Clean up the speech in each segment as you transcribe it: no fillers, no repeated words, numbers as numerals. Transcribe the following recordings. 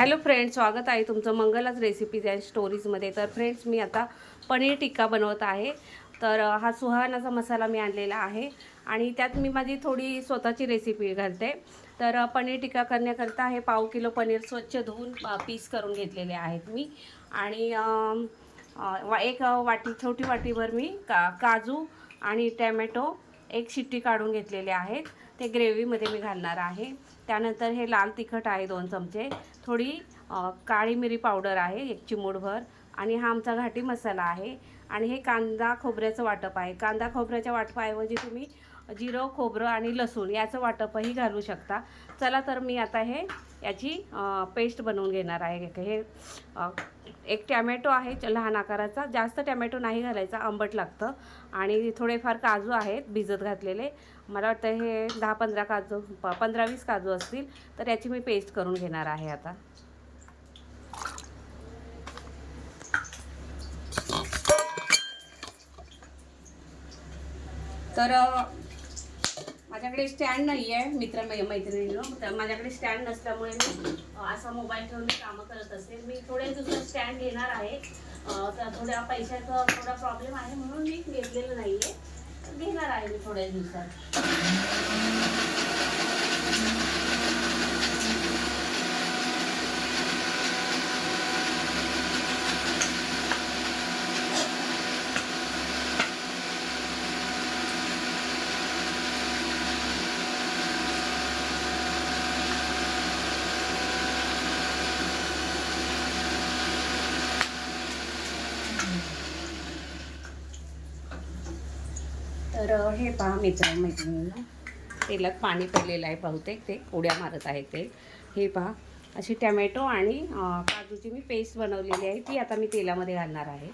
Hello friends, स्वागत आहे तुमचं मंगलाच रेसिपीज अँड स्टोरीजमध्ये। तर फ्रेंड्स, मी आता पनीर टिक्का बनवत आहे। तर हा सुहानाचा मसाला मी आणलेला आहे आणि त्यात मी माझी थोडी स्वतःची रेसिपी घालते। तर पनीर टिक्का करण्याकरता हे पाव किलो पनीर स्वच्छ धुवून पीस करून घेतलेले आहेत मी। आणि एक वाटी, छोटी वाटीभर मी काजू आणि टॅमॅटो एक शिट्टी काढून घेतलेले आहेत, ते ग्रेव्हीमध्ये मी घालणार आहे। त्यानंतर हे लाल तिखट आहे 2 चमचे, थोडी काळी मिरी पावडर आहे 1 चिमूटभर, आणि हा आमचा घाटी मसाला आहे। आणि हे कांदा खोबऱ्याचं वाटप आहे। कांदा खोबऱ्याच्या वाटपाऐवजी तुम्ही जिरं, खोबरं आणि लसूण याचं वाटपही घालू शकता। चला तर मी आता याची पेस्ट बनवून घेणार आहे। हे एक टॅमॅटो आहे लहान आकाराचा, जास्त टॅमॅटो नाही घालायचा, आंबट लागतं। आणि थोडेफार काजू आहेत भिजत घातलेले, मला वाटतं हे 10-15 काजू, 15-20 काजू असतील। तर याची मी पेस्ट करून घेणार आहे आता। तर माझ्याकडे स्टँड नाही आहे मैत्रिणींनो, तर माझ्याकडे स्टँड नसल्यामुळे मी असा मोबाईल ठेवून कामं करत असेल। मी थोडे दिवसात स्टँड घेणार आहे, तर थोड्या पैशाचा थोडा प्रॉब्लेम आहे म्हणून मी घेतलेलं नाही आहे, घेणार आहे मी थोड्या दिवसात। तर हे पहा मैत्रिणींनो, तेलात पाणी पडलेलं आहे बहुतेक, ते उड्या मारत आहे ते। हे पहा, अशी टॅमॅटो आणि काजूची मी पेस्ट बनवलेली आहे, ती आता मी तेलामध्ये घालणार आहे।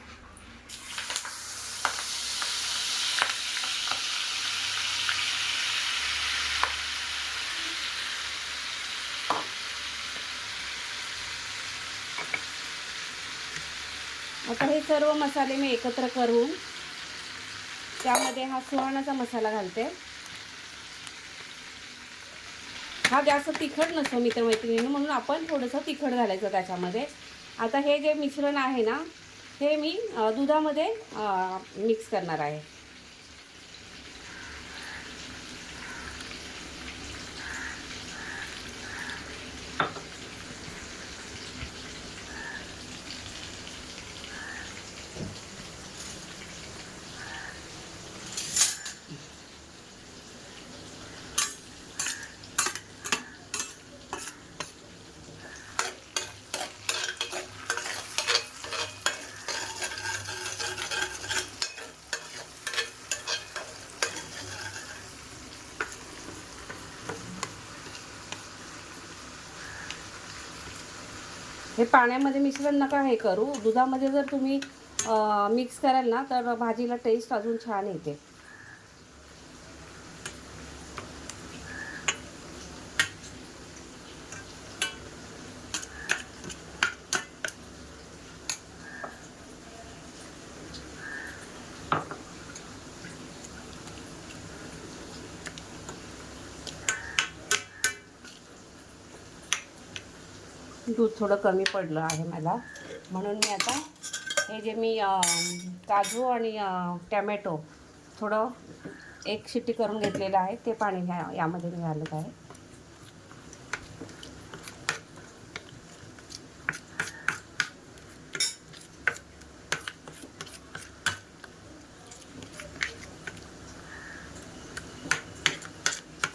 आता हे सर्व मसाले मी एकत्र करून त्यामध्ये हा सुहानाचा मसाला घालते। हा जास्त तिखट नसतो मैत्रिणींनो, म्हणून आपण थोडंसं तिखट घालायचं त्याच्यामध्ये। आता हे जे मिश्रण आहे ना, हे मी दुधामध्ये मिक्स करणार आहे। हे पाण्यामध्ये मिश्रण नका हे करू, दुधामध्ये जर तुम्ही मिक्स कराल ना, तर भाजीला टेस्ट अजून छान येते। दूध थोडं कमी पडलं आहे मला, म्हणून मी आता हे जे मी काजू आणि टॅमॅटो थोडं 1 शिट्टी करून घेतलेलं आहे, ते पाणी यामध्ये मी घालत आहे।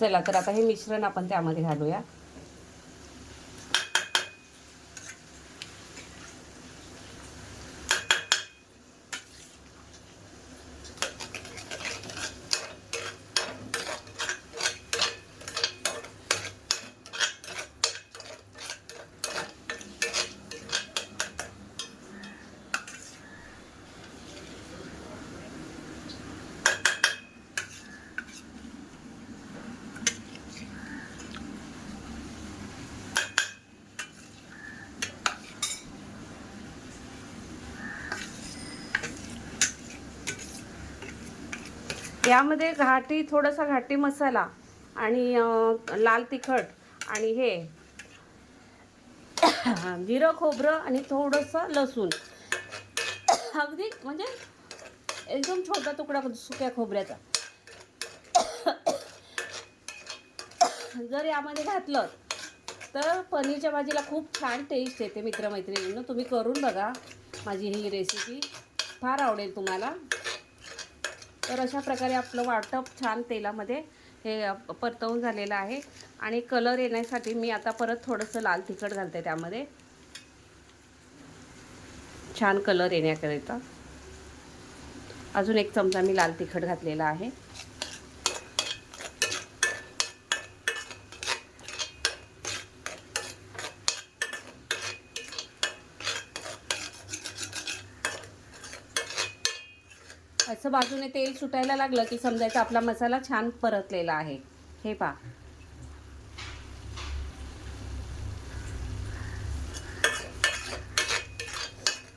चला तर आता हे मिश्रण आपण त्यामध्ये घालूया। यामध्ये थोडासा घाटी मसाला आणि लाल तिखट आणि हे जिरं खोबरं आणि थोडंसं लसूण, अगदी म्हणजे एकदम छोटा तुकडा सुक्या खोबऱ्याचा जर यामध्ये घातलं तर पनीरच्या भाजीला खूप छान टेस्ट येते. मित्रमैत्रिणींनो, तुम्ही करून बघा माझी ही रेसिपी, फार आवडेल तुम्हाला. तर अशा प्रकारे आपलं वाटप छान तेलामध्ये हे परतवून झालेलं आहे. आणि कलर येण्यासाठी मी आता परत थोडंसं लाल तिखट घालते त्यामध्ये, छान कलर येण्याकरिता. अजून 1 चमचा मी लाल तिखट घातलेला आहे. असं बाजूने तेल सुटायला लागलं की समजायचं आपला मसाला छान परतलेला आहे. हे पहा,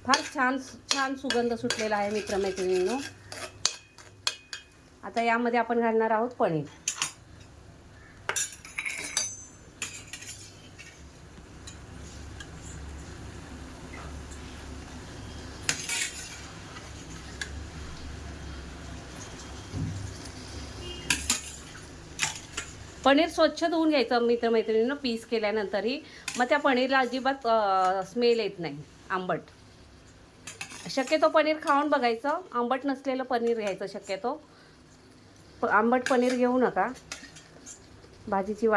फार छान छान सुगंध सुटलेला आहे मित्रमैत्रिणींनो. आता यामध्ये आपण घालणार आहोत पनीर. पनीर स्वच्छ धुवून घ्यायचं मित्रमैत्रिणींनो पीस केल्यानंतरही, मग त्या पनीरला अजिबात स्मेल येत नाही आंबट. शक्यतो पनीर खाऊन बघायचं, आंबट नसलेलं पनीर घ्यायचं शक्यतो. आंबट पनीर घेऊ नका, भाजीची वाट